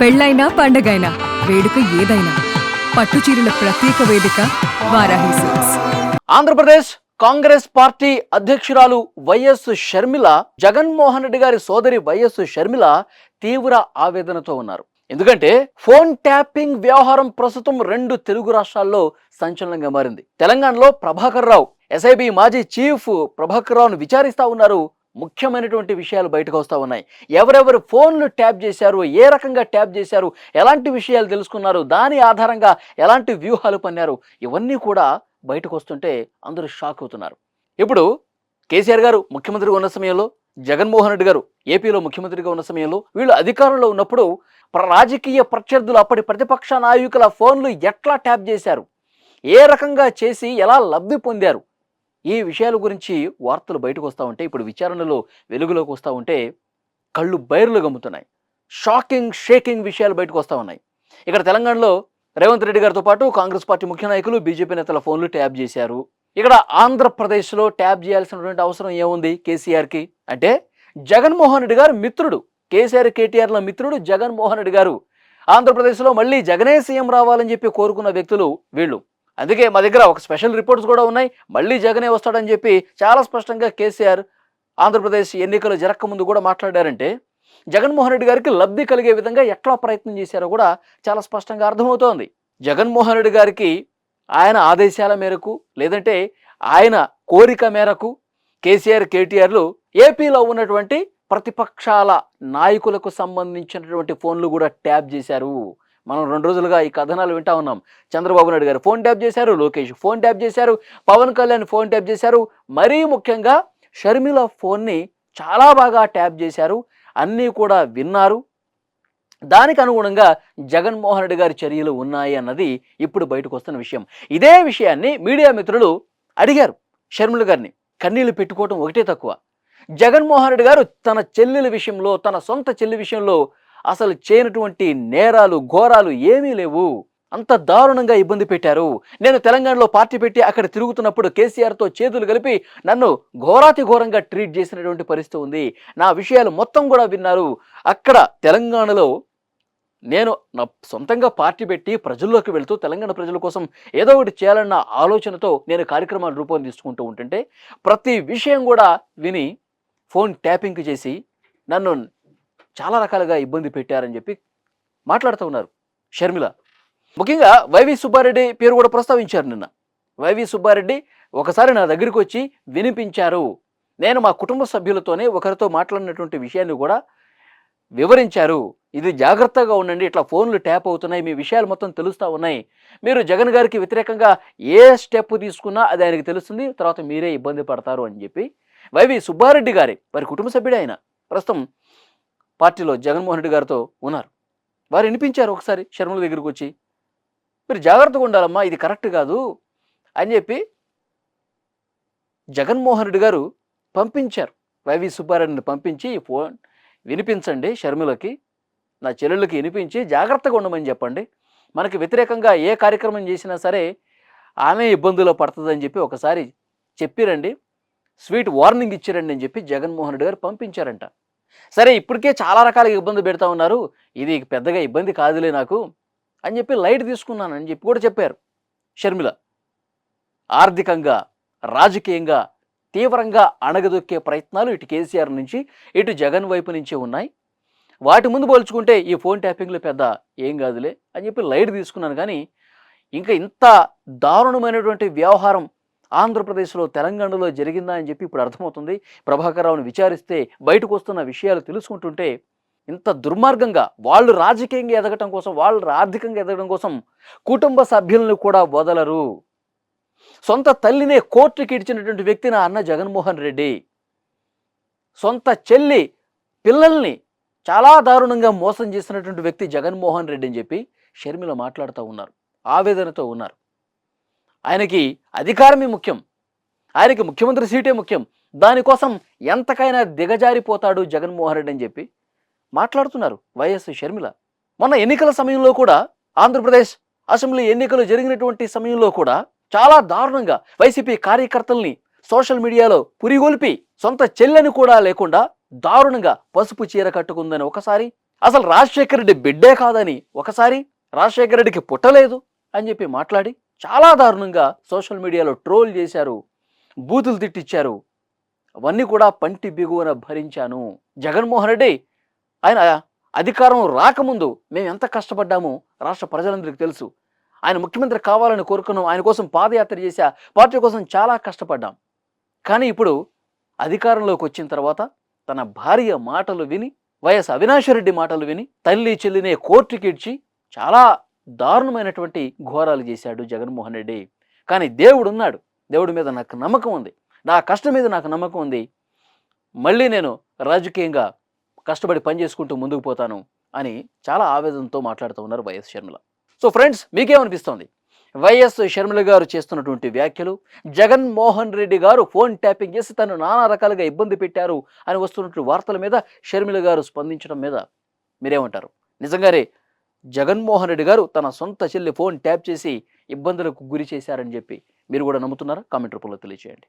పెళ్ళైనా పండగైనా వేడుక ఏదైనా పట్టుచీరల ప్రత్యేక వేదిక వారాహి సిల్క్స్. ఆంధ్రప్రదేశ్ కాంగ్రెస్ పార్టీ అధ్యక్షురాలు వైఎస్ షర్మిల జగన్మోహన్ రెడ్డి గారి సోదరి వైఎస్ షర్మిల తీవ్ర ఆవేదనతో ఉన్నారు. ఎందుకంటే ఫోన్ ట్యాపింగ్ వ్యవహారం ప్రస్తుతం 2 తెలుగు రాష్ట్రాల్లో సంచలనంగా మారింది. తెలంగాణలో ప్రభాకర్ రావు, ఎస్ఐబి మాజీ చీఫ్ ప్రభాకర్ రావును విచారిస్తా ఉన్నారు. ముఖ్యమైనటువంటి విషయాలు బయటకు వస్తూ ఉన్నాయి. ఎవరెవరు ఫోన్లు ట్యాప్ చేశారు, ఏ రకంగా ట్యాప్ చేశారు, ఎలాంటి విషయాలు తెలుసుకున్నారు, దాని ఆధారంగా ఎలాంటి వ్యూహాలు పన్నారు, ఇవన్నీ కూడా బయటకు వస్తుంటే అందరూ షాక్ అవుతున్నారు. ఇప్పుడు కేసీఆర్ గారు ముఖ్యమంత్రిగా ఉన్న సమయంలో, జగన్మోహన్ రెడ్డి గారు ఏపీలో ముఖ్యమంత్రిగా ఉన్న సమయంలో, వీళ్ళు అధికారంలో ఉన్నప్పుడు రాజకీయ ప్రత్యర్థులు, అప్పటి ప్రతిపక్ష నాయకుల ఫోన్లు ఎట్లా ట్యాప్ చేశారు, ఏ రకంగా చేసి ఎలా లబ్ధి పొందారు, ఈ విషయాల గురించి వార్తలు బయటకు వస్తూ ఉంటే, ఇప్పుడు విచారణలో వెలుగులోకి వస్తూ ఉంటే కళ్ళు బైర్లు గమ్ముతున్నాయి. షేకింగ్ విషయాలు బయటకు వస్తూ ఉన్నాయి. ఇక్కడ తెలంగాణలో రేవంత్ రెడ్డి గారితో పాటు కాంగ్రెస్ పార్టీ ముఖ్య నాయకులు, బీజేపీ నేతల ఫోన్లు ట్యాప్ చేశారు. ఇక్కడ ఆంధ్రప్రదేశ్లో ట్యాప్ చేయాల్సినటువంటి అవసరం ఏముంది కేసీఆర్కి అంటే, జగన్మోహన్ రెడ్డి గారు మిత్రుడు, కేసీఆర్ కేటీఆర్ల మిత్రుడు జగన్మోహన్ రెడ్డి గారు. ఆంధ్రప్రదేశ్లో మళ్ళీ జగనే సీఎం రావాలని చెప్పి కోరుకున్న వ్యక్తులు వీళ్ళు. అందుకే మా దగ్గర ఒక స్పెషల్ రిపోర్ట్స్ కూడా ఉన్నాయి. మళ్ళీ జగనే వస్తాడని చెప్పి చాలా స్పష్టంగా కేసీఆర్ ఆంధ్రప్రదేశ్ ఎన్నికలు జరగకముందు కూడా మాట్లాడారంటే, జగన్మోహన్ రెడ్డి గారికి లబ్ధి కలిగే విధంగా ఎట్లా ప్రయత్నం చేశారో కూడా చాలా స్పష్టంగా అర్థమవుతోంది. జగన్మోహన్ రెడ్డి గారికి ఆయన ఆదేశాల మేరకు, లేదంటే ఆయన కోరిక మేరకు కేసీఆర్ కేటీఆర్లు ఏపీలో ఉన్నటువంటి ప్రతిపక్షాల నాయకులకు సంబంధించినటువంటి ఫోన్లు కూడా ట్యాప్ చేశారు. మనం 2 రోజులుగా ఈ కథనాలు వింటా ఉన్నాం. చంద్రబాబు నాయుడు గారు ఫోన్ ట్యాప్ చేశారు, లోకేష్ ఫోన్ ట్యాప్ చేశారు, పవన్ కళ్యాణ్ ఫోన్ ట్యాప్ చేశారు, మరీ ముఖ్యంగా షర్మిల ఫోన్ని చాలా బాగా ట్యాప్ చేశారు. అన్నీ కూడా విన్నారు. దానికి అనుగుణంగా జగన్మోహన్ రెడ్డి గారి చర్యలు ఉన్నాయి అన్నది ఇప్పుడు బయటకు వస్తున్న విషయం. ఇదే విషయాన్ని మీడియా మిత్రులు అడిగారు షర్మిల గారిని. కన్నీళ్లు పెట్టుకోవటం ఒకటే తక్కువ. జగన్మోహన్ రెడ్డి గారు తన చెల్లెల విషయంలో, తన సొంత చెల్లి విషయంలో అసలు చేయనటువంటి నేరాలు, ఘోరాలు ఏమీ లేవు, అంత దారుణంగా ఇబ్బంది పెట్టారు. నేను తెలంగాణలో పార్టీ పెట్టి అక్కడ తిరుగుతున్నప్పుడు కేసీఆర్తో చేతులు కలిపి నన్ను ఘోరాతి ఘోరంగా ట్రీట్ చేసినటువంటి పరిస్థితి ఉంది. నా విషయాలు మొత్తం కూడా విన్నారు. అక్కడ తెలంగాణలో నేను నా సొంతంగా పార్టీ పెట్టి ప్రజల్లోకి వెళ్తూ తెలంగాణ ప్రజల కోసం ఏదో ఒకటి చేయాలన్న ఆలోచనతో నేను కార్యక్రమాలు రూపొందించుకుంటూ ఉంటుంటే ప్రతి విషయం కూడా విని ఫోన్ ట్యాపింగ్ చేసి నన్ను చాలా రకాలుగా ఇబ్బంది పెట్టారని చెప్పి మాట్లాడుతూ ఉన్నారు షర్మిల. ముఖ్యంగా వైవి సుబ్బారెడ్డి పేరు కూడా ప్రస్తావించారు నిన్న. వైవి సుబ్బారెడ్డి ఒకసారి నా దగ్గరికి వచ్చి వినిపించారు. నేను మా కుటుంబ సభ్యులతోనే ఒకరితో మాట్లాడినటువంటి విషయాన్ని కూడా వివరించారు. ఇది జాగ్రత్తగా ఉండండి, ఇట్లా ఫోన్లు ట్యాప్ అవుతున్నాయి, మీ విషయాలు మొత్తం తెలుస్తూ ఉన్నాయి, మీరు జగన్ గారికి వ్యతిరేకంగా ఏ స్టెప్ తీసుకున్నా అది ఆయనకి తెలుస్తుంది, తర్వాత మీరే ఇబ్బంది పడతారు అని చెప్పి వైవి సుబ్బారెడ్డి గారి వారి కుటుంబ సభ్యుడే ఆయన ప్రస్తుతం పార్టీలో జగన్మోహన్ రెడ్డి గారితో ఉన్నారు. వారు వినిపించారు ఒకసారి షర్మిల దగ్గరికి వచ్చి, మీరు జాగ్రత్తగా ఉండాలమ్మా, ఇది కరెక్ట్ కాదు అని చెప్పి జగన్మోహన్ రెడ్డి గారు పంపించారు. వైవి సుబ్బారెడ్డిని పంపించి ఫోన్ వినిపించండి షర్మిలకి, నా చెల్లెళ్ళకి వినిపించి జాగ్రత్తగా ఉండమని చెప్పండి, మనకి వ్యతిరేకంగా ఏ కార్యక్రమం చేసినా సరే ఆమె ఇబ్బందుల్లో పడుతుందని చెప్పి ఒకసారి చెప్పిరండి, స్వీట్ వార్నింగ్ ఇచ్చిరండి అని చెప్పి జగన్మోహన్ రెడ్డి గారు పంపించారంట. సరే, ఇప్పటికే చాలా రకాలుగా ఇబ్బంది పెడతా ఉన్నారు, ఇది పెద్దగా ఇబ్బంది కాదులే నాకు అని చెప్పి లైట్ తీసుకున్నానని చెప్పి కూడా చెప్పారు షర్మిల. ఆర్థికంగా, రాజకీయంగా తీవ్రంగా అణగదొక్కే ప్రయత్నాలు ఇటు కేసీఆర్ నుంచి ఇటు జగన్ వైపు నుంచి ఉన్నాయి. వాటి ముందు పోల్చుకుంటే ఈ ఫోన్ ట్యాపింగ్లు పెద్ద ఏం కాదులే అని చెప్పి లైట్ తీసుకున్నాను. కానీ ఇంకా ఇంత దారుణమైనటువంటి వ్యవహారం ఆంధ్రప్రదేశ్లో, తెలంగాణలో జరిగిందా అని చెప్పి ఇప్పుడు అర్థమవుతుంది. ప్రభాకర్ రావును విచారిస్తే బయటకు వస్తున్న విషయాలు తెలుసుకుంటుంటే ఇంత దుర్మార్గంగా వాళ్ళు రాజకీయంగా ఎదగటం కోసం, వాళ్ళు ఆర్థికంగా ఎదగడం కోసం కుటుంబ సభ్యులను కూడా వదలరు. సొంత తల్లినే కోర్టుకి ఇచ్చినటువంటి వ్యక్తి నా అన్న జగన్మోహన్ రెడ్డి. సొంత చెల్లి పిల్లల్ని చాలా దారుణంగా మోసం చేసినటువంటి వ్యక్తి జగన్మోహన్ రెడ్డి అని చెప్పి షర్మిల మాట్లాడుతూ ఉన్నారు, ఆవేదనతో ఉన్నారు. ఆయనకి అధికారమే ముఖ్యం, ఆయనకి ముఖ్యమంత్రి సీటే ముఖ్యం, దానికోసం ఎంతకైనా దిగజారిపోతాడు జగన్మోహన్ రెడ్డి అని చెప్పి మాట్లాడుతున్నారు వైఎస్ షర్మిల. మొన్న ఎన్నికల సమయంలో కూడా, ఆంధ్రప్రదేశ్ అసెంబ్లీ ఎన్నికలు జరిగినటువంటి సమయంలో కూడా చాలా దారుణంగా వైసీపీ కార్యకర్తల్ని సోషల్ మీడియాలో పురిగొల్పి సొంత చెల్లెని కూడా లేకుండా దారుణంగా పసుపు చీర కట్టుకుందని ఒకసారి అసలు రాజశేఖర రెడ్డి బిడ్డే కాదని, ఒకసారి రాజశేఖర రెడ్డికి పుట్టలేదు అని చెప్పి మాట్లాడి చాలా దారుణంగా సోషల్ మీడియాలో ట్రోల్ చేశారు, బూతులు తిట్టించారు. అవన్నీ కూడా పంటి బిగువన భరించాను. జగన్మోహన్ రెడ్డి ఆయన అధికారం రాకముందు మేము ఎంత కష్టపడ్డామో రాష్ట్ర ప్రజలందరికీ తెలుసు. ఆయన ముఖ్యమంత్రి కావాలని కోరుకున్నాం, ఆయన కోసం పాదయాత్ర చేశా, పార్టీ కోసం చాలా కష్టపడ్డాం. కానీ ఇప్పుడు అధికారంలోకి వచ్చిన తర్వాత తన భార్య మాటలు విని, వైఎస్ అవినాషరెడ్డి మాటలు విని, తల్లి చెల్లినే కోర్టుకి ఇడ్చి చాలా దారుణమైనటువంటి ఘోరాలు చేశాడు జగన్మోహన్ రెడ్డి. కానీ దేవుడు ఉన్నాడు, దేవుడి మీద నాకు నమ్మకం ఉంది, నా కష్టం మీద నాకు నమ్మకం ఉంది, మళ్ళీ నేను రాజకీయంగా కష్టపడి పని చేసుకుంటూ ముందుకు పోతాను అని చాలా ఆవేదనతో మాట్లాడుతూ ఉన్నారు వైఎస్ షర్మిల. సో ఫ్రెండ్స్, మీకేమనిపిస్తోంది వైఎస్ షర్మిల గారు చేస్తున్నటువంటి వ్యాఖ్యలు? జగన్మోహన్ రెడ్డి గారు ఫోన్ ట్యాపింగ్ చేసి తను నానా రకాలుగా ఇబ్బంది పెట్టారు అని వస్తున్నటువంటి వార్తల మీద షర్మిల గారు స్పందించడం మీద మీరేమంటారు? నిజంగానే జగన్మోహన్ రెడ్డి గారు తన సొంత చెల్లి ఫోన్ ట్యాప్ చేసి ఇబ్బందులకు గురి చేశారని చెప్పి మీరు కూడా నమ్ముతున్నారా? కామెంట్ రూపంలో తెలియజేయండి.